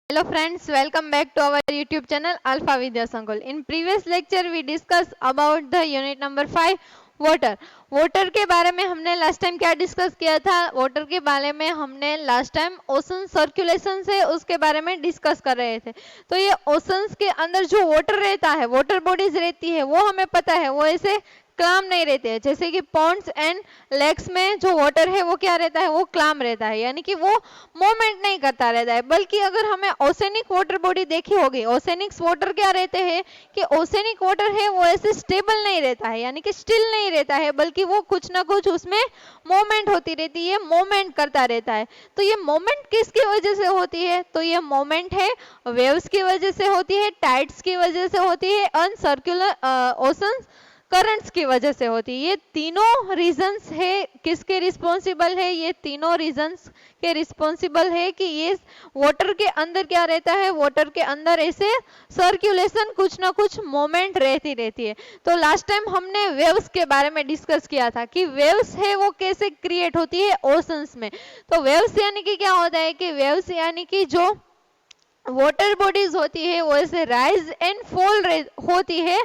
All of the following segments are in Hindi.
Hello friends, welcome back to our YouTube channel Alpha Vidya Sankuल. In previous lecture we discussed about the unit number 5 water. Water के बारे में हमने लास्ट टाइम क्या डिस्कस किया था? वाटर के बारे में हमने लास्ट टाइम ओशन सर्कुलेशन से उसके बारे में डिस्कस कर रहे थे. तो ये ओशंस के अंदर जो वाटर रहता है, वाटर बॉडीज रहती है, वो हमें पता है वो ऐसे क्लाम नहीं रहते हैं. जैसे कि पॉन्ड्स एंड लेक्स में जो वाटर है वो क्या रहता है, वो क्लाम रहता है, यानी कि वो मूवमेंट नहीं करता रहता है. बल्कि अगर हमें ओसेनिक वाटर बॉडी देखी होगी, ओसेनिक वाटर क्या रहते हैं कि ओसेनिक वाटर है वो ऐसे स्टेबल नहीं रहता है, यानी कि स्टिल नहीं रहता है, बल्कि वो कुछ ना कुछ उसमें मूवमेंट होती रहती है, मूवमेंट करता रहता है. तो ये मूवमेंट किसकी वजह से होती है? तो ये मूवमेंट है वेव्स की वजह से होती है, टाइड्स की वजह से होती है, अनसर्कुलर ओशन करंट्स की वजह से होती है. ये तीनों रीजंस है किसके रिस्पॉन्सिबल है? ये तीनों रीजंस के रिस्पॉन्सिबल है कि ये वाटर के अंदर क्या रहता है, वाटर के अंदर ऐसे सर्कुलेशन, कुछ ना कुछ मोमेंट रहती है. तो लास्ट टाइम हमने वेव्स के बारे में डिस्कस किया था कि वेव्स है वो कैसे क्रिएट होती है ओशंस में. तो वेव्स यानी कि क्या होता है कि वेव्स यानी कि जो वाटर बॉडीज होती है वो ऐसे राइज एंड फॉल होती है.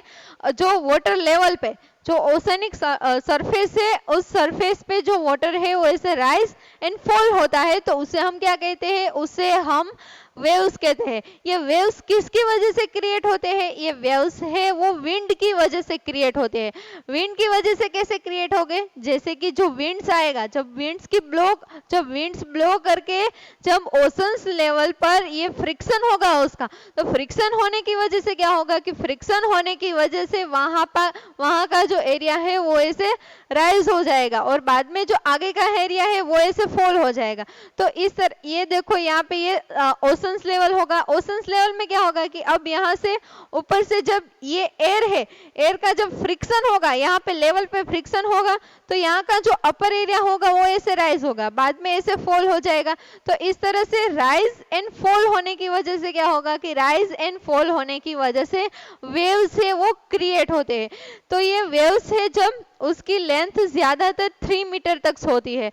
जो वाटर लेवल पे जो ओशनिक सरफेस है, उस सरफेस पे जो वाटर है वो ऐसे राइज एंड फॉल होता है. तो उसे हम क्या कहते हैं? उसे हम वेव्स कहते हैं. ये वेव्स किसकी वजह से क्रिएट होते हैं? ये वेव्स है वो विंड की वजह से क्रिएट होते हैं. विंड की वजह से कैसे क्रिएट हो गए? जैसे कि जो विंड्स आएगा, जब विंड्स ब्लो करके जब ओशंस लेवल पर ये फ्रिक्शन होगा उसका, तो फ्रिक्शन होने की वजह से क्या होगा कि फ्रिक्शन होने की वजह से वहां का जो एरिया है वो ऐसे राइज हो जाएगा और बाद में जो आगे का एरिया है वो ऐसे फॉल हो जाएगा. तो इस तरह ये देखो यहाँ पे ये ओशंस लेवल होगा. ओशंस लेवल में क्या होगा कि अब यहाँ से ऊपर से जब ये एयर है, एयर का जब फ्रिक्शन होगा, यहाँ पे लेवल पे फ्रिक्शन होगा, तो यहाँ का जो अपर एरिया होगा वो ऐसे राइज होगा, बाद में ऐसे फॉल हो जाएगा. तो इस तरह से राइज एंड फॉल होने की वजह से क्या होगा कि राइज एंड फॉल होने की वजह से वेव्स है वो क्रिएट होते हैं. तो ये वेव्स है जब उसकी लेंथ ज्यादातर 3 मीटर तक होती है,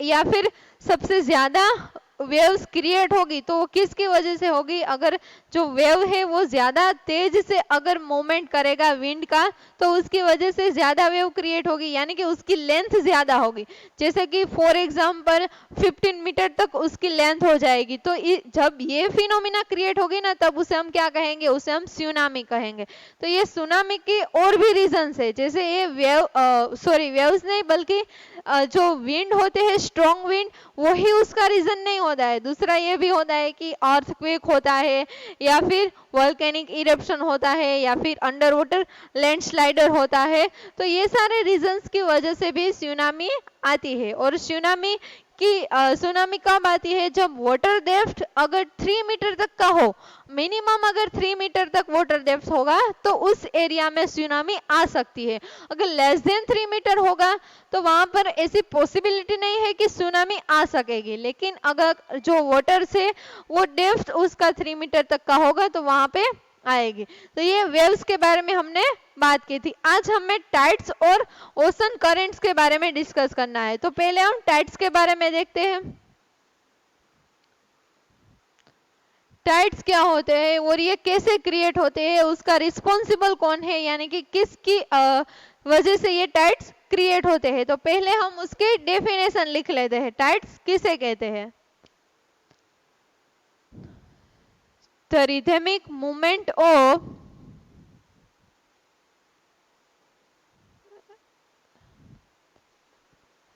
या फिर सबसे ज्यादा वेव्स क्रिएट होगी तो वो किसकी वजह से होगी? अगर जो वेव है वो ज्यादा तेज से अगर मूवमेंट करेगा विंड का, तो उसकी वजह से ज्यादा वेव क्रिएट होगी, यानी कि उसकी लेंथ ज्यादा होगी. जैसे कि फॉर एग्जांपल 15 मीटर तक उसकी लेंथ हो जाएगी. तो जब ये फिनोमिना क्रिएट होगी ना, तब उसे हम क्या कहेंगे? उसे हम सुनामी कहेंगे. तो ये सुनामी के और भी रीजंस है. जैसे ये वेव्स नहीं, बल्कि जो विंड होते हैं, स्ट्रॉन्ग विंड, वही उसका रीजन नहीं होता है. दूसरा ये भी होता है कि अर्थक्वेक होता है, या फिर वोल्केनिक इरप्शन होता है, या फिर अंडर वाटर लैंडस्लाइडर होता है. तो ये सारे रीजंस की वजह से भी सुनामी आती है. और सुनामी कब आती है? जब वाटर डेप्थ अगर 3 मीटर तक का हो, मिनिमम अगर 3 मीटर तक वाटर डेप्थ होगा तो उस एरिया में सुनामी आ सकती है. अगर लेस देन 3 मीटर होगा तो वहां पर ऐसी पॉसिबिलिटी नहीं है कि सुनामी आ सकेगी. लेकिन अगर जो वाटर से वो डेप्थ उसका 3 मीटर तक का होगा तो वहां पे आएगी. तो ये वेव्स के बारे में हमने बात की थी. आज हमें टाइड्स और ओशन करंट्स के बारे में डिस्कस करना है. तो पहले हम टाइड्स के बारे में देखते हैं. टाइड्स क्या होते हैं और ये कैसे क्रिएट होते हैं, उसका रिस्पॉन्सिबल कौन है, यानी कि किसकी वजह से ये टाइड्स क्रिएट होते हैं. तो पहले हम उसके डेफिनेशन लिख लेते हैं. टाइड्स किसे कहते हैं? The rhythmic movement of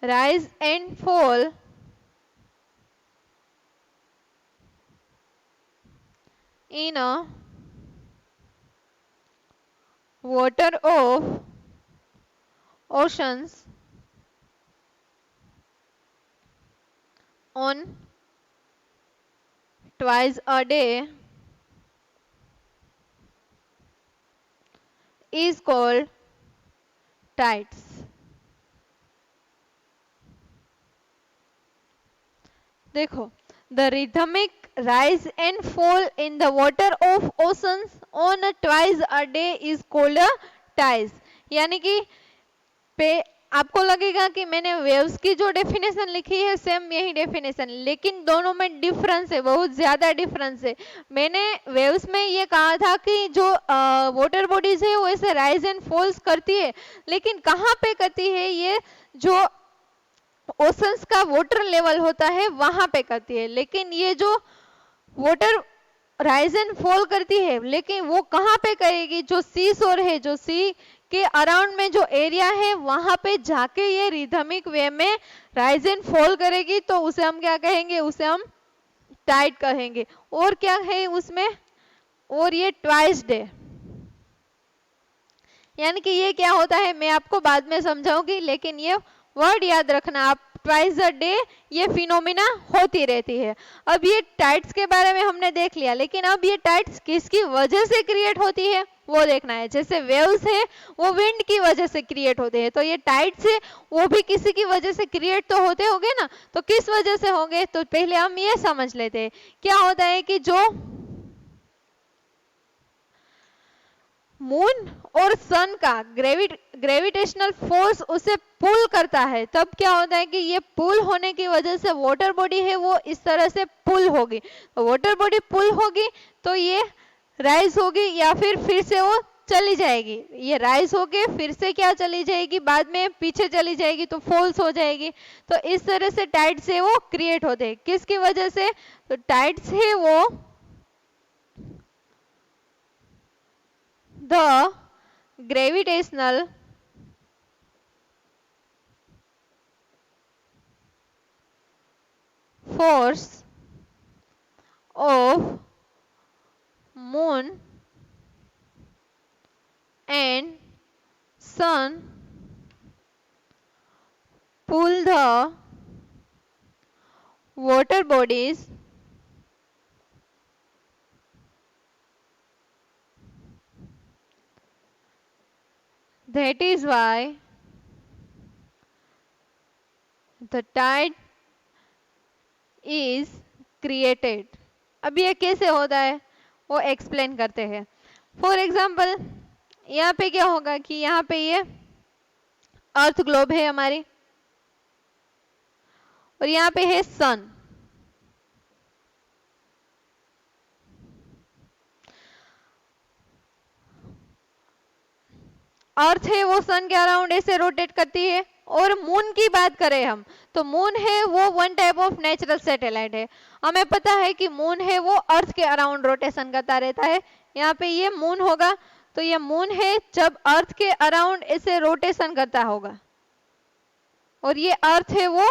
rise and fall in a water of oceans on twice a day is called tides. देखो, the rhythmic rise and fall in the water of oceans on a twice a day is called a tides. यानी कि आपको लगेगा कि मैंने वेव्स की जो डेफिनेशन लिखी है सेम यही डेफिनेशन, लेकिन दोनों में डिफरेंस है, बहुत ज्यादा डिफरेंस है। मैंने वेव्स में ये कहा था कि जो वाटर बॉडीज है वो ऐसे राइज एंड फॉल्स करती है, लेकिन कहाँ पे करती है, ये जो ओशंस का वाटर लेवल होता है वहां पे करती है। लेकिन ये जो वाटर राइज एंड फॉल करती है, लेकिन वो कहाँ पे करेगी, जो सी शोर है, जो सी के अराउंड में जो एरिया है वहां पे जाके ये रिदमिक वे में राइज एंड फॉल करेगी, तो उसे हम क्या कहेंगे, उसे हम टाइड कहेंगे। और क्या है उसमें, और ये ट्वाइस डे, यानी कि ये क्या होता है मैं आपको बाद में समझाऊंगी, लेकिन ये वर्ड याद रखना आप, ट्वाइस अ डे ये फिनोमिना होती रहती है। अब ये टाइड्स के बारे में हमने देख लिया, लेकिन अब ये टाइड्स किसकी वजह से क्रिएट होती है वो देखना है। जैसे वेव्स है वो विंड की वजह से क्रिएट होते हैं, तो ये टाइड्स है वो भी किसी की वजह से क्रिएट तो होते होंगे ना, तो किस वजह से होंगे, तो पहले हम ये समझ लेते हैं। क्या होता है कि जो मून और सन का ग्रेविटेशनल फोर्स उसे पुल करता है, तब क्या होता है कि ये पुल होने की वजह से वाटर बॉडी है वो इस तरह से पुल होगी, तो वाटर बॉडी पुल होगी तो ये राइज होगी या फिर से वो चली जाएगी, ये राइज होके फिर से क्या चली जाएगी, बाद में पीछे चली जाएगी तो फॉल्स हो जाएगी। तो इस तरह से टाइड से वो क्रिएट होते हैं, किसकी वजह से, तो टाइड से वो the gravitational force of moon and sun pull the water bodies that is why the tide is created। अब ये कैसे होता है वो एक्सप्लेन करते हैं। फॉर एग्जाम्पल यहाँ पे क्या होगा कि यहाँ पे ये अर्थ ग्लोब है हमारी और यहाँ पे है सन, अर्थ है वो सन के अराउंड ऐसे रोटेट करती है। और मून की बात करें हम तो मून है वो one type of natural satellite है, हमें पता है कि मून है वो अर्थ के अराउंड रोटेशन करता रहता है। यहाँ पे ये मून होगा तो ये मून है जब अर्थ के अराउंड ऐसे रोटेशन करता होगा, और ये अर्थ है वो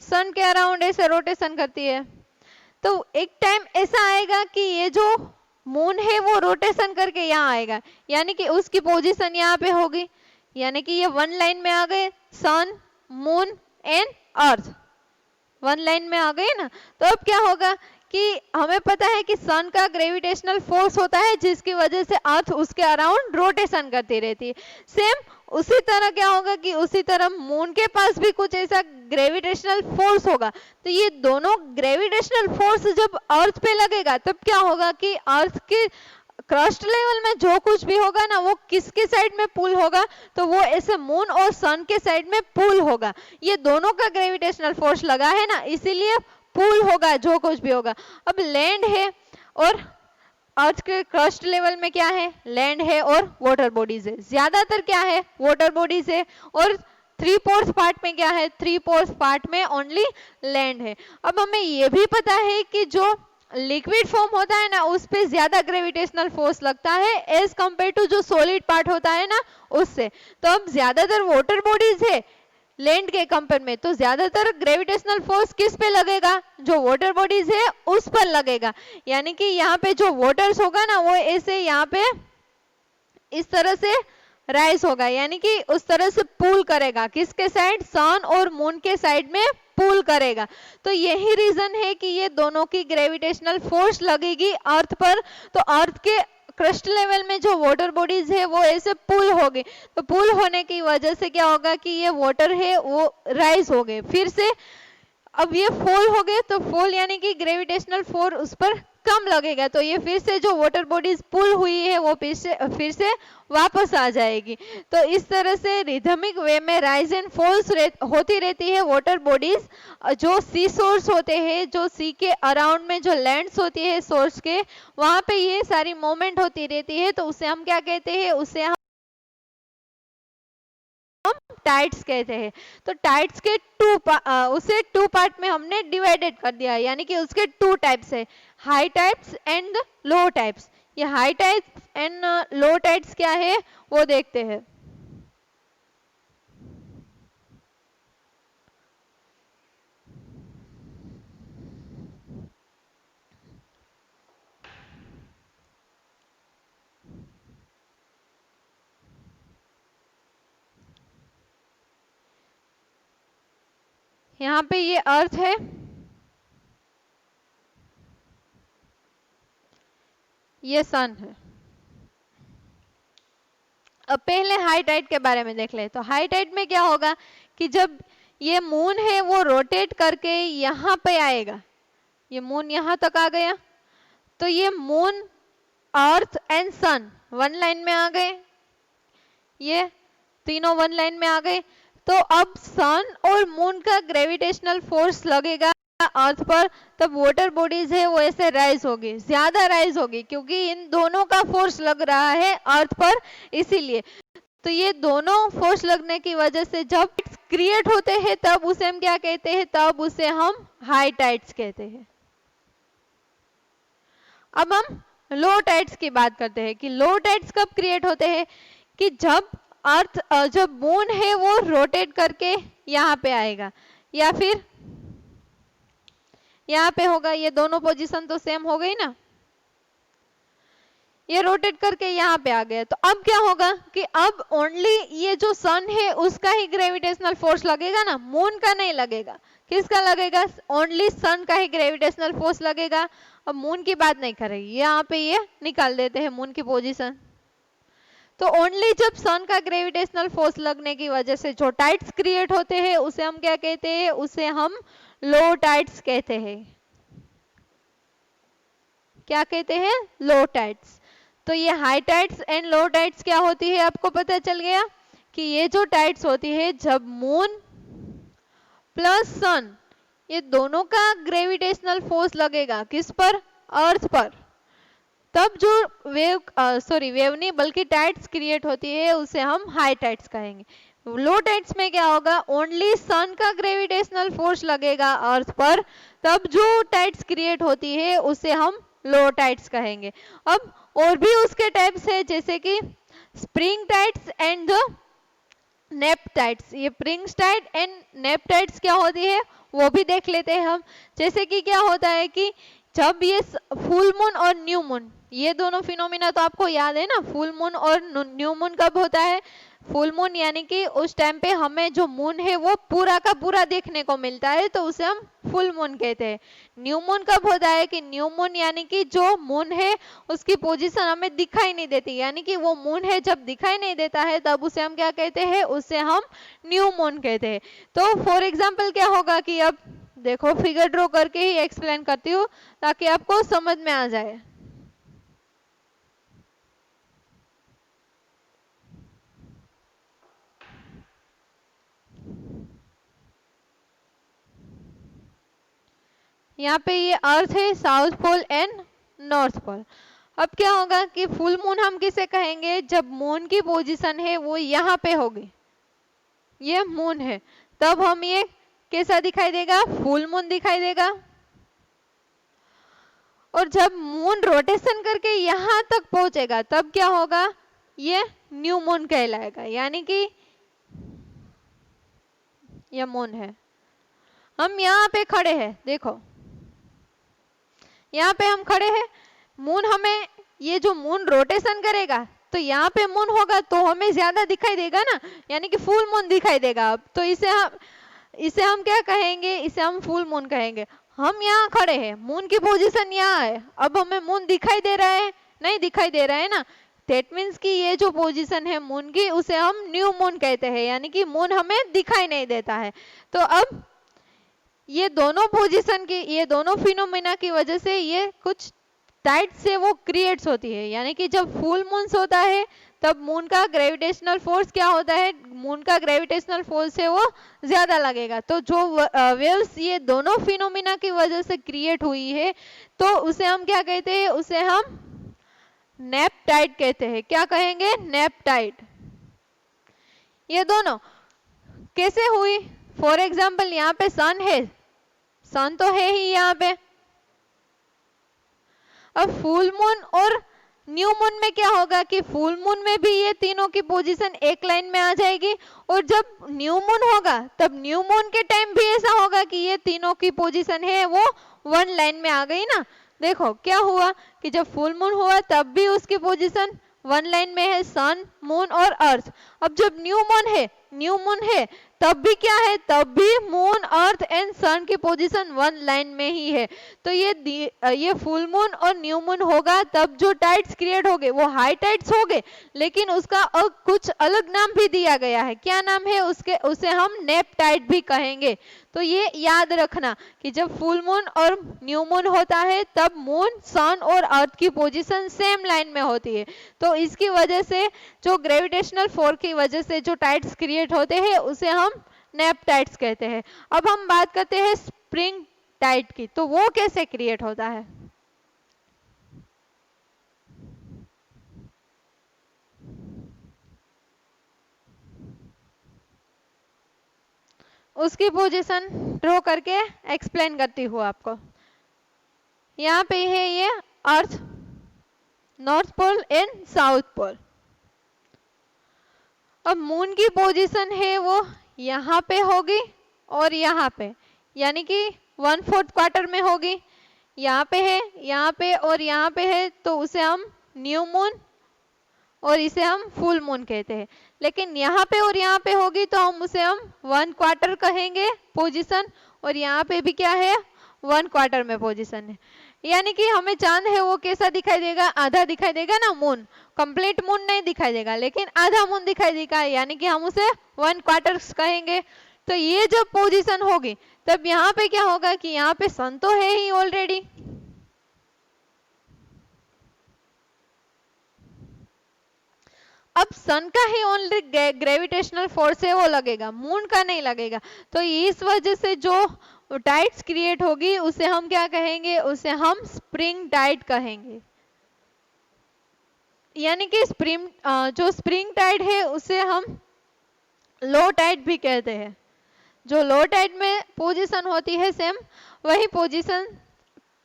सन के अराउंड ऐसे रोटेशन करती है। तो एक टाइम ऐसा आएगा कि ये जो मून है वो रोटेशन करके यहाँ आएगा, यानी कि उसकी पोजीशन यहाँ पे होगी, यानी कि ये वन लाइन में आ गए, sun moon and earth one line में आ गए ना। तो अब क्या होगा कि हमें पता है कि सन का ग्रेविटेशनल फोर्स होता है जिसकी वजह से अर्थ उसके अराउंड रोटेशन करती रहती है। सेम उसी तरह क्या होगा कि उसी तरह मून के पास भी कुछ ऐसा ग्रेविटेशनल फोर्स होगा। तो ये दोनों ग्रेविटेशनल फोर्स जब अर्थ पे लगेगा तब क्या होगा कि अर्थ के क्रस्ट लेवल में जो कुछ भी होगा ना वो किसके साइड में पुल होगा, तो वो ऐसे मून और सन के साइड में पुल होगा। ये दोनों का ग्रेविटेशनल फोर्स लगा है ना, इसीलिए पुल होगा जो कुछ भी होगा। अब लैंड है और अर्थ के क्रस्ट लेवल में क्या है, लैंड है और वाटर बॉडीज है। ज्यादातर क्या है, वाटर बॉडीज है, और 3/4 पार्ट में क्या है, 3/4 पार्ट में ओनली लैंड है। अब हमें ये भी पता है कि जो लिक्विड फॉर्म होता है ना उस पे ज्यादा ग्रेविटेशनल फोर्स लगता है एज कंपेयर टू जो सॉलिड पार्ट होता है ना उससे। तो अब ज्यादातर वाटर बॉडीज है लैंड के कंपेयर में, तो ज्यादातर ग्रेविटेशनल फोर्स किस पे लगेगा, जो वाटर बॉडीज है उस पर लगेगा। यानी कि यहाँ पे जो वाटर्स होगा ना वो ऐसे यहाँ पे इस तरह से राइज होगा, यानी कि उस तरह से पुल करेगा, किसके साइड, सन और मून के साइड में पुल करेगा। तो यही रीजन है कि ये दोनों की ग्रेविटेशनल फोर्स लगेगी अर्थ पर। तो अर्थ के क्रस्ट लेवल में जो वाटर बॉडीज है वो ऐसे पुल होगी, तो पुल होने की वजह से क्या होगा कि ये वाटर है वो राइज हो गए फिर से। अब ये फॉल हो गए, तो फॉल यानी कि ग्रेविटेशनल फोर्स उस पर कम लगेगा तो ये फिर से जो वाटर बॉडीज पुल हुई है वो फिर से वापस आ जाएगी। तो इस तरह से रिदमिक वे में राइज एंड फॉल्स होती रहती है वाटर बॉडीज। जो सी सोर्स होते हैं, जो सी के अराउंड में जो लैंड्स होती है सोर्स के, वहां पे ये सारी मूवमेंट होती रहती है, तो उसे हम क्या कहते हैं, उसे हम टाइड्स कहते हैं। तो टाइड्स के उसे टू पार्ट में हमने डिवाइडेड कर दिया, यानी कि उसके टू टाइप्स है, high types and low types. ये high types and low types क्या है वो देखते हैं। यहाँ पे ये अर्थ है, ये सन है। अब पहले हाई टाइड के बारे में देख ले। तो हाई टाइड में क्या होगा कि जब ये मून है वो रोटेट करके यहाँ पे आएगा, ये मून यहाँ तक आ गया, तो ये moon, earth and sun one line में आ गए, ये तीनों वन लाइन में आ गए। तो अब सन और मून का ग्रेविटेशनल फोर्स लगेगा अर्थ पर, तब वाटर बॉडीज है वो ऐसे राइज होगी, ज्यादा राइज होगी, क्योंकि इन दोनों का फोर्स लग रहा है अर्थ पर, इसीलिए। तो ये दोनों फोर्स लगने की वजह से जब क्रिएट होते हैं तब उसे हम क्या कहते हैं, तब उसे हम हाई टाइड्स कहते हैं। अब हम लो टाइड्स की बात करते हैं कि लो टाइड्स कब क्रिएट होते हैं, कि जब अर्थ, जब मून है वो रोटेट करके यहाँ पे आएगा या फिर यहाँ पे होगा, ये दोनों पोजीशन तो सेम हो गई ना, ये रोटेट करके यहाँ पे आ गया। तो अब क्या होगा कि अब ओनली ये जो सन है उसका ही ग्रेविटेशनल फोर्स लगेगा ना, मून का नहीं लगेगा। किसका लगेगा, ओनली सन का ही ग्रेविटेशनल फोर्स लगेगा। अब मून की बात नहीं करेगी, यहाँ पे ये निकाल देते हैं मून की पोजीशन। तो ओनली जब सन का ग्रेविटेशनल फोर्स लगने की वजह से जो टाइड्स क्रिएट होते हैं उसे हम क्या कहते हैं, उसे हम लो टाइड्स कहते हैं। क्या कहते हैं, लो टाइड्स। तो ये high tides and low tides क्या होती है, आपको पता चल गया कि ये जो टाइड्स होती है जब मून प्लस सन ये दोनों का ग्रेविटेशनल फोर्स लगेगा किस पर, अर्थ पर, तब जो वेव, वेव नहीं बल्कि टाइड्स क्रिएट होती है उसे हम हाई टाइड्स कहेंगे। लो टाइड्स में क्या होगा, ओनली सन का ग्रेविटेशनल फोर्स लगेगा अर्थ पर, तब जो टाइड्स क्रिएट होती है उसे हम लो टाइड्स कहेंगे। अब और भी उसके टाइप्स है, जैसे कि spring tides and the neap tides. ये spring tide and neap tides क्या होती है वो भी देख लेते हैं हम। जैसे कि क्या होता है कि जब ये फुल मून और न्यू मून, ये दोनों फिनोमिना तो आपको याद है ना, फुल मून और न्यू मून कब होता है, फुल मून यानी कि उस टाइम पे हमें जो मून है वो पूरा का पूरा देखने को मिलता है, तो उसे हम फुल मून कहते हैं। न्यू मून कब होता है कि न्यू मून यानी कि जो मून है उसकी पोजीशन हमें दिखाई नहीं देती, यानी कि वो मून है जब दिखाई नहीं देता है तब उसे हम क्या कहते हैं, उसे हम न्यू मून कहते हैं। तो फॉर एग्जाम्पल क्या होगा कि अब देखो फिगर ड्रॉ करके ही एक्सप्लेन करती हूँ ताकि आपको समझ में आ जाए। यहाँ पे ये अर्थ है, south pole and north pole. अब क्या होगा कि फुल मून हम किसे कहेंगे, जब मून की पोजीशन है वो यहाँ पे होगी, ये मून है, तब हम ये कैसा दिखाई देगा, फुल मून दिखाई देगा। और जब मून रोटेशन करके यहाँ तक पहुंचेगा तब क्या होगा, ये न्यू मून कहलाएगा, यानी कि ये मून है। हम यहाँ पे खड़े हैं, देखो यहाँ पे हम खड़े हैं, मून हमें, ये जो मून रोटेशन करेगा तो यहाँ पे मून होगा तो हमें ज्यादा दिखाई देगा ना, यानी कि फुल मून दिखाई देगा। अब तो इसे हम क्या कहेंगे, इसे हम फुल मून कहेंगे। हम यहाँ खड़े हैं, मून की पोजीशन यहाँ है, अब हमें मून दिखाई दे रहा है, नहीं दिखाई दे रहा है ना, दैट मीन्स कि ये जो पोजीशन है मून की उसे हम न्यू मून कहते हैं, यानी कि मून हमें दिखाई नहीं देता है। तो अब ये दोनों पोजीशन की, ये दोनों फिनोमिना की वजह से ये कुछ टाइड से वो क्रिएट्स होती है, यानी कि जब फुल मून होता है तब मून का ग्रेविटेशनल फोर्स क्या होता है, मून का ग्रेविटेशनल फोर्स है वो ज्यादा लगेगा। तो जो वेव्स ये दोनों फिनोमिना की वजह से क्रिएट हुई है तो उसे हम क्या कहते हैं, उसे हम नेप टाइड कहते हैं। क्या कहेंगे, नेप टाइड। ये दोनों कैसे हुई, फॉर एग्जाम्पल यहाँ पे सन है, सन तो है ही यहाँ पे, अब फुल मून और न्यू मून में क्या होगा कि फुल मून में भी ये तीनों की पोजीशन एक लाइन में आ जाएगी, और जब न्यू मून होगा तब न्यू मून के टाइम भी ऐसा होगा कि ये तीनों की पोजीशन है वो वन लाइन में आ गई ना। देखो क्या हुआ कि जब फुल मून हुआ तब भी उसकी पोजीशन वन लाइन में है, सन मून और अर्थ। अब जब न्यू मून है तब भी क्या है, तब भी मून अर्थ एंड सन की पोजीशन वन लाइन में ही है। तो ये फुल मून और न्यू मून होगा तब जो टाइड्स क्रिएट होंगे वो हाई टाइड्स होंगे, लेकिन उसका कुछ अलग नाम भी दिया गया है। क्या नाम है उसके, उसे हम नेप टाइड भी कहेंगे। तो ये याद रखना कि जब फुल मून और न्यू मून होता है तब मून, सन और अर्थ की पोजीशन सेम लाइन में होती है। तो इसकी वजह से जो ग्रेविटेशनल फोर्स की वजह से जो टाइड्स क्रिएट होते हैं उसे हम नेप टाइड्स कहते हैं। अब हम बात करते हैं स्प्रिंग टाइड की, तो वो कैसे क्रिएट होता है। उसकी पोजीशन ड्रॉ करके एक्सप्लेन करती हूँ आपको। यहाँ पे है ये earth, north pole and south pole. अब मून की पोजीशन है वो यहाँ पे होगी और यहाँ पे, यानी कि 1/4 क्वार्टर में होगी। यहाँ पे है, यहाँ पे और यहाँ पे है, तो उसे हम न्यू मून और इसे हम फुल मून कहते हैं। लेकिन यहाँ पे और यहाँ पे होगी तो हम उसे हम 1 क्वार्टर कहेंगे पोजीशन, और यहाँ पे भी क्या है, 1 क्वार्टर में पोजीशन है। यानी कि हमें चांद है वो कैसा दिखाई देगा, आधा दिखाई देगा ना, मून कंप्लीट मून नहीं दिखाई देगा लेकिन आधा मून दिखाई देगा, यानी कि हम उसे 1 क्वार्टर कहेंगे। तो ये जब पोजीशन होगी तब यहाँ पे क्या होगा कि यहाँ पे सन तो है ही ऑलरेडी, अब सन का ही ओनली ग्रेविटेशनल फोर्स है वो लगेगा, मून का नहीं लगेगा। तो इस वजह से जो टाइड्स क्रिएट होगी उसे हम क्या कहेंगे, उसे हम स्प्रिंग टाइड कहेंगे। यानी कि जो स्प्रिंग टाइड है उसे हम लो टाइड भी कहते हैं। जो लो टाइड में पोजीशन होती है सेम वही पोजीशन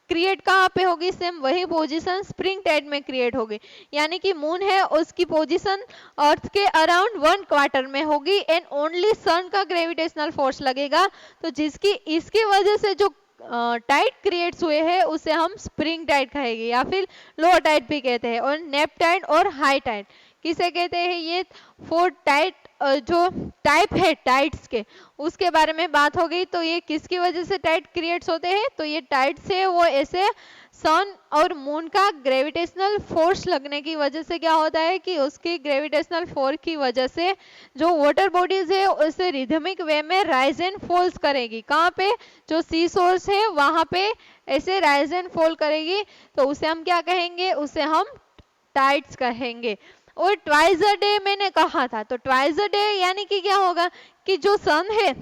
क्रिएट कहाँ पे होगी, सेम वही पोजीशन स्प्रिंग टाइड में क्रिएट होगी। यानी कि मून है उसकी पोजीशन अर्थ के अराउंड 1 क्वार्टर में होगी एंड ओनली सन का ग्रेविटेशनल फोर्स लगेगा। तो जिसकी इसकी वजह से जो टाइड क्रिएट्स हुए हैं उसे हम स्प्रिंग टाइड कहेंगे या फिर लो टाइड भी कहते हैं। और नेप टाइड और हाई टाइड किसे कहते हैं, ये 4 टाइड जो टाइप है टाइड्स के उसके बारे में बात हो गई। तो ये किसकी वजह से टाइड क्रिएट्स होते हैं, तो ये टाइड से वो ऐसे सन और मून का ग्रेविटेशनल फोर्स लगने की वजह से क्या होता है कि उसकी ग्रेविटेशनल फोर्स की वजह से जो वाटर बॉडीज है उसे रिदमिक वे में राइज एंड फॉल्स करेगी। कहाँ पे, जो सी सोर्स है वहां पे ऐसे राइज एंड फॉल करेगी। तो उसे हम क्या कहेंगे, उसे हम टाइड्स कहेंगे। और ट्वाइस अ डे मैंने कहा था, तो ट्वाइस अ डे यानी कि क्या होगा कि जो सन है,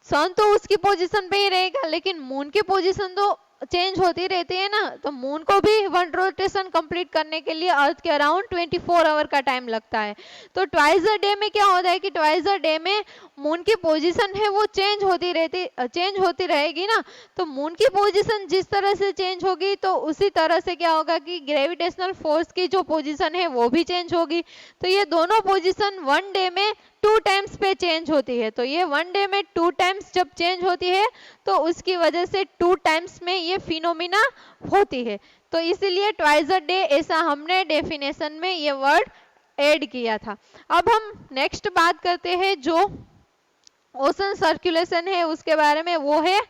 सन तो उसकी पोजीशन पे ही रहेगा लेकिन मून की पोजीशन तो चेंज होती रहती है ना। तो मून को भी 1 रोटेशन कंप्लीट करने के लिए अर्थ के अराउंड 24 आवर का टाइम लगता है। तो ट्वाइस अ डे में क्या होता है कि ट्वाइस अ डे में मून की पोजीशन है वो चेंज होती रहेगी ना। तो मून की पोजीशन जिस तरह से चेंज होगी तो उसी तरह से क्या होगा कि ग्रेविटेशनल फोर्स की जो पोजीशन है वो भी चेंज होगी। तो ये दोनों पोजीशन 1 डे में 2 टाइम्स पे चेंज होती है। तो ये 1 डे में 2 टाइम्स जब चेंज होती है तो उसकी वजह से 2 टाइम्स में ये फिनोमिना होती है। तो इसीलिए ट्वाइस अ डे ऐसा हमने डेफिनेशन में ये वर्ड ऐड किया था। अब हम नेक्स्ट बात करते हैं जो ओशन सर्कुलेशन है उसके बारे में, वो है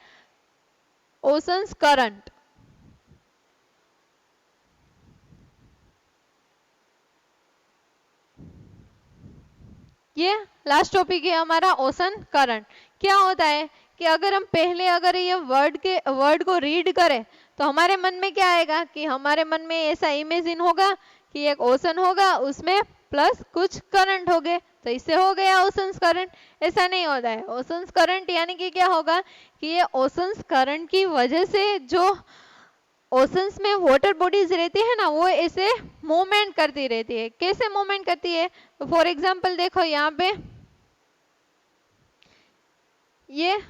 ओशंस करंट। ये लास्ट टॉपिक है हमारा ओशन करंट। क्या होता है कि अगर हम पहले अगर ये वर्ड को रीड करें तो हमारे मन में क्या आएगा कि हमारे मन में ऐसा इमेजिन होगा कि एक ओशन होगा, उसमें प्लस कुछ करंट हो गए, तो इससे हो गया ओशंस करंट। ऐसा नहीं होता है। ओशंस करंट यानी कि क्या होगा कि ये ओशंस करंट की वजह से जो ओशंस में वाटर बॉडीज रहती है ना, वो ऐसे मूवमेंट करती रहती है। कैसे मूवमेंट करती है? तो फॉर एग्जांपल देखो यहाँ पे ये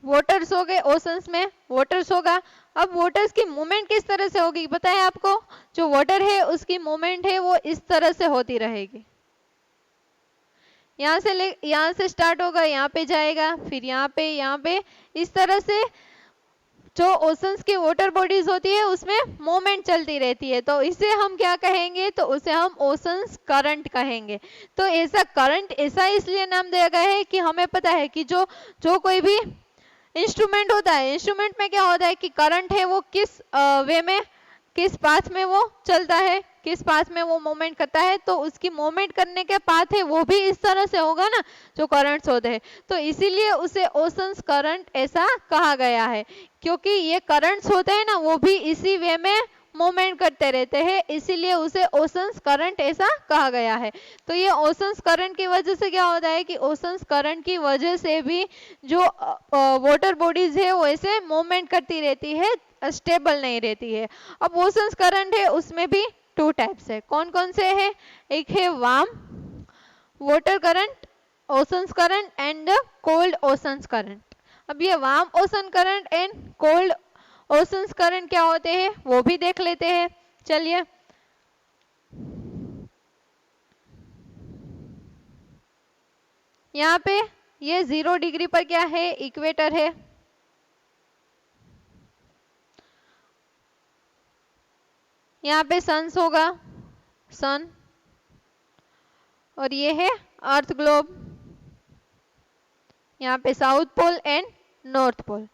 वाटर्स हो गए, ओशंस में वाटर्स होगा। अब वाटर्स की मूवमेंट किस तरह से होगी पता है आपको? जो वाटर है उसकी मूवमेंट है वो इस तरह से होती रहेगी। यहाँ से स्टार्ट होगा, यहाँ पे जाएगा, फिर यहाँ पे इस तरह से जो ओशंस की वाटर बॉडीज होती है उसमें मूवमेंट चलती रहती है। तो इसे हम क्या कहेंगे? तो उसे हम ओशंस करंट कहेंगे। तो ऐसा करंट ऐसा इसलिए नाम दिया गया है कि हमें पता है कि जो कोई भी इंस्ट्रूमेंट होता है, इंस्ट्रूमेंट में क्या होता है कि करंट है वो किस वे में, किस पाथ में वो चलता है, किस पाथ में वो मूवमेंट करता है, तो उसकी मूवमेंट करने के पाथ है वो भी इस तरह से होगा ना जो करंट्स होते हैं। तो इसीलिए उसे ओशंस करंट ऐसा कहा गया है, क्योंकि ये करंट्स होते हैं ना वो भी इसी वे में मूवमेंट करते रहते हैं, इसीलिए उसे ओशंस करंट ऐसा कहा गया है। तो ये ओशंस करंट की वजह से क्या होता है कि ओशंस करंट की वजह से भी जो वाटर बॉडीज है वो ऐसे मूवमेंट करती रहती है, स्टेबल नहीं रहती है। अब ओशंस करंट है उसमें भी टू टाइप्स है। कौन कौन से है? एक है warm water current oceans current and cold oceans current. अब ये warm ocean current and cold oceans current क्या होते हैं वो भी देख लेते हैं। चलिए, यहाँ पे ये 0 डिग्री पर क्या है? इक्वेटर है। यहाँ पे सन्स होगा, सन, और ये है अर्थ ग्लोब। यहाँ पे south pole and north pole.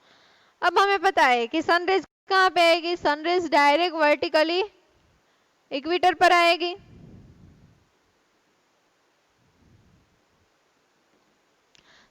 अब हमें पता है कि सनरेज कहाँ पे आएगी? सनरेज डायरेक्ट वर्टिकली इक्वेटर पर आएगी।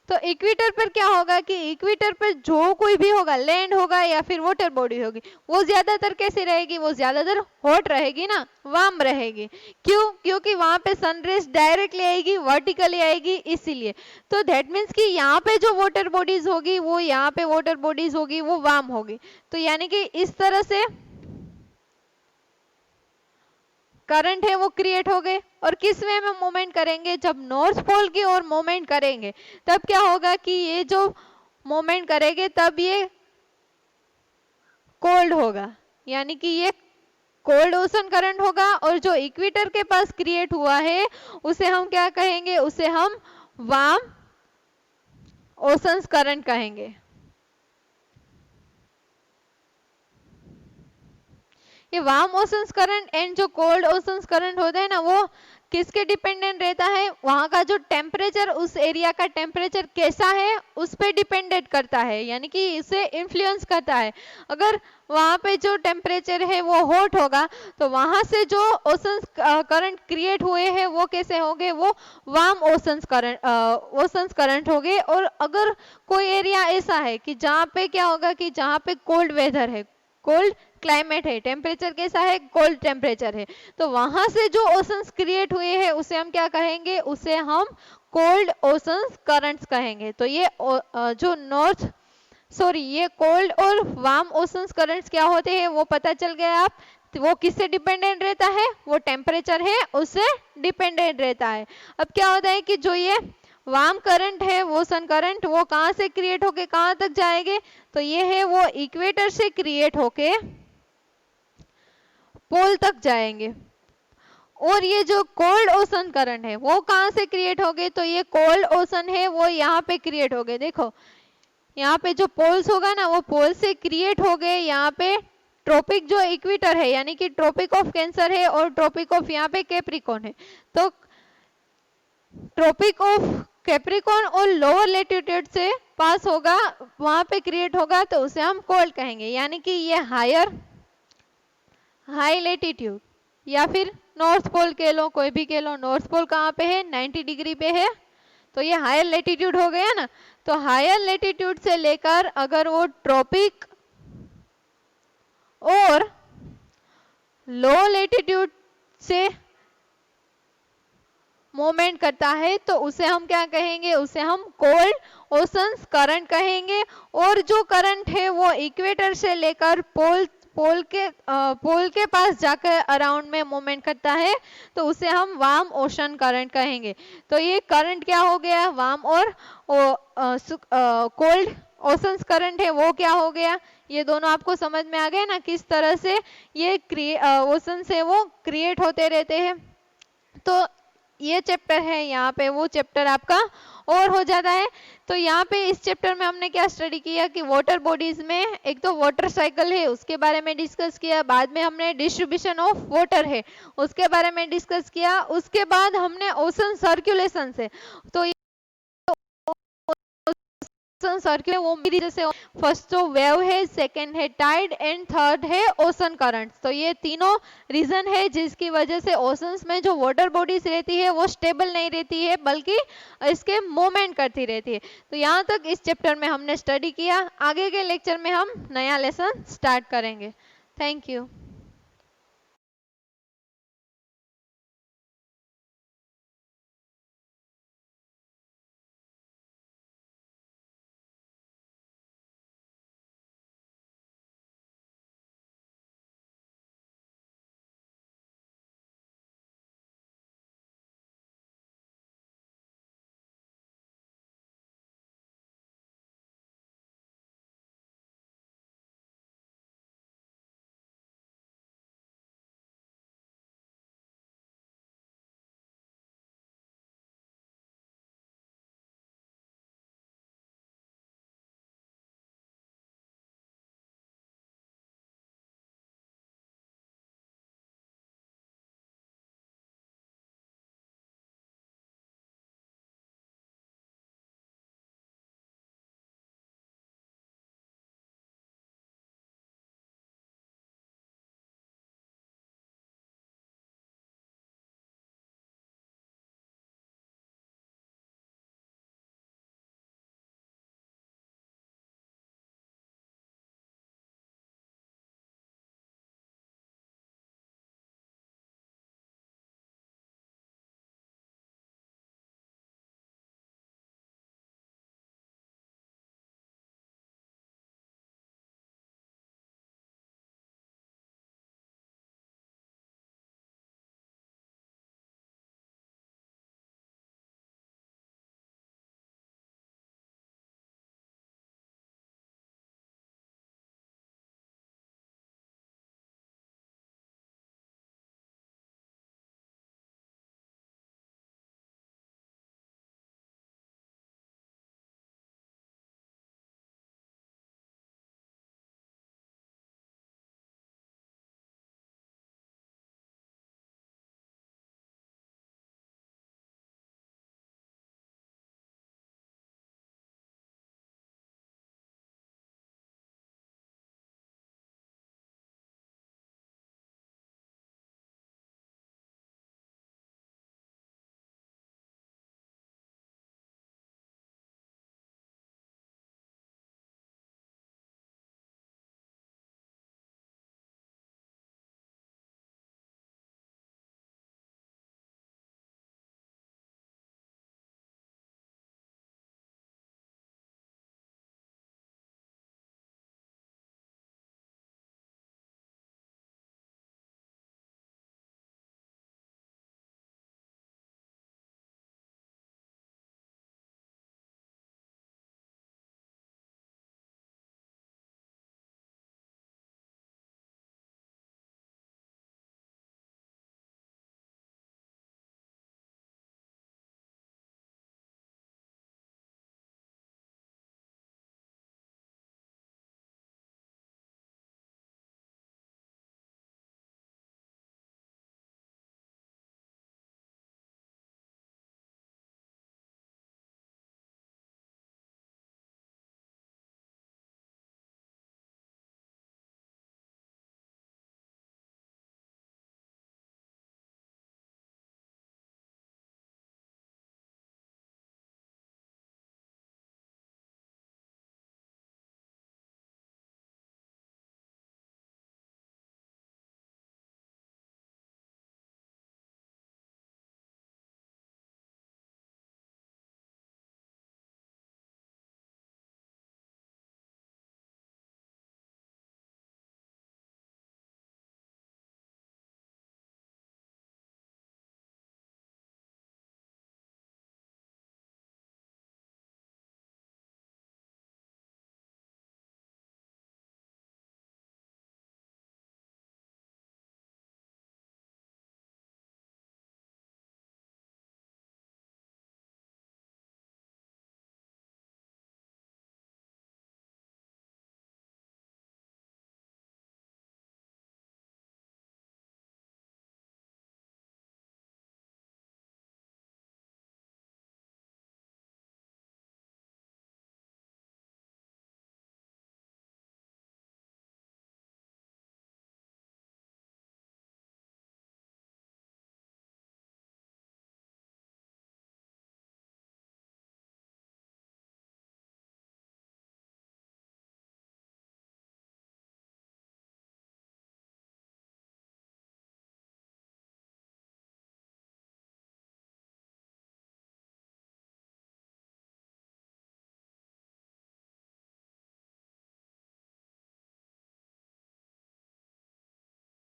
तो इक्वेटर पर क्या होगा कि इक्वेटर पर जो कोई भी होगा, लैंड होगा या फिर वाटर बॉडी होगी, वो ज्यादातर कैसी रहेगी? वो ज्यादातर हॉट रहेगी ना, वार्म रहेगी। क्यों? क्योंकि वहां पे सनरेज डायरेक्टली आएगी, वर्टिकली आएगी, इसीलिए। तो दैट मीन्स कि यहाँ पे जो वाटर बॉडीज होगी वो यहाँ पे वाटर बॉडीज होगी वो वार्म होगी। तो यानी कि इस तरह से करंट है वो क्रिएट हो गए। और किस वे में मूवमेंट करेंगे? जब नॉर्थ पोल की ओर मूवमेंट करेंगे तब क्या होगा कि ये जो मूवमेंट करेंगे तब ये कोल्ड होगा, यानी कि ये कोल्ड ओशन करंट होगा। और जो इक्वेटर के पास क्रिएट हुआ है उसे हम क्या कहेंगे? उसे हम वार्म ओशंस करंट कहेंगे। ये वार्म ओशंस करंट एंड जो कोल्ड ओशंस करंट होता है ना, वो किसके डिपेंडेंट रहता है? वहां का जो टेम्परेचर, उस एरिया का टेम्परेचर कैसा है उस पे डिपेंडेंट करता है, यानी कि इसे इन्फ्लुएंस करता है। अगर वहां पे जो टेम्परेचर है वो हॉट होगा तो वहां से जो ओशंस करंट क्रिएट हुए हैं वो कैसे होंगे? वो वार्म ओशंस करंट होंगे। और अगर कोई एरिया ऐसा है कि जहाँ पे क्या होगा कि जहाँ पे कोल्ड वेदर है, कोल्ड क्लाइमेट है, टेम्परेचर कैसा है? कोल्ड टेम्परेचर है, तो वहां से जो ओशंस क्रिएट हुए हैं उसे हम क्या कहेंगे? उसे हम कोल्ड ओशंस करंट्स कहेंगे। तो ये ये कोल्ड और वार्म ओशंस करंट्स क्या होते हैं वो पता चल गया आप। तो वो किससे डिपेंडेंट रहता है? वो टेम्परेचर है उससे डिपेंडेंट रहता है। अब क्या होता है कि जो ये वार्म करंट है वो सन करंट, वो कहाँ से क्रिएट होके कहाँ तक जाएंगे? तो ये है वो इक्वेटर से क्रिएट होके पोल तक जाएंगे। और ये जो कोल्ड ओशन करंट है वो कहाँ से क्रिएट हो गए? तो ये कोल्ड ओशन है वो यहाँ पे क्रिएट हो गए। देखो यहाँ पे जो पोल्स होगा ना वो पोल से क्रिएट हो गए। यहाँ पे ट्रॉपिक जो इक्वेटर है यानी कि ट्रॉपिक ऑफ कैंसर है और ट्रॉपिक ऑफ यहाँ पे कैप्रिकॉर्न है। तो ट्रॉपिक ऑफ कैप्रिकॉर्न और लोअर लेटिट्यूड से पास होगा, वहां पे क्रिएट होगा, तो उसे हम कोल्ड कहेंगे। यानी कि ये हाई लेटिट्यूड या फिर नॉर्थ पोल कह लो, कोई भी कह लो। नॉर्थ पोल कहाँ पे है? 90 डिग्री पे है, तो ये हायर लेटीट्यूड हो गया ना। तो हायर लेटीट्यूड से लेकर अगर वो ट्रॉपिक और लो लेटीट्यूड से मूवमेंट करता है तो उसे हम क्या कहेंगे? उसे हम कोल्ड ओशंस करंट कहेंगे। और जो करंट है वो इक्वेटर से लेकर पोल के पास जाकर अराउंड में मूवमेंट करता है तो उसे हम वार्म ओशन करंट कहेंगे। तो ये करंट क्या हो गया? वार्म और कोल्ड ओशंस करंट है वो क्या हो गया? ये दोनों आपको समझ में आ गए ना, किस तरह से ये ओशन से वो क्रिएट होते रहते हैं। तो ये चैप्टर है, यहाँ पे वो चैप्टर आपका और हो जाता है। तो यहाँ पे इस चैप्टर में हमने क्या स्टडी किया कि वाटर बॉडीज में एक तो वाटर साइकिल है उसके बारे में डिस्कस किया, बाद में हमने डिस्ट्रीब्यूशन ऑफ वाटर है उसके बारे में डिस्कस किया, उसके बाद हमने ओशन सर्कुलेशन से तो सर्कुलर वो जैसे फर्स्ट तो वेव है, सेकंड है टाइड एंड थर्ड है ओशन करंट। तो ये तीनों रीजन है जिसकी वजह से ओशंस में जो वाटर बॉडीज रहती है वो स्टेबल नहीं रहती है बल्कि इसके मूवमेंट करती रहती है। तो यहाँ तक इस चैप्टर में हमने स्टडी किया। आगे के लेक्चर में हम नया लेसन स्टार्ट करेंगे। Thank you.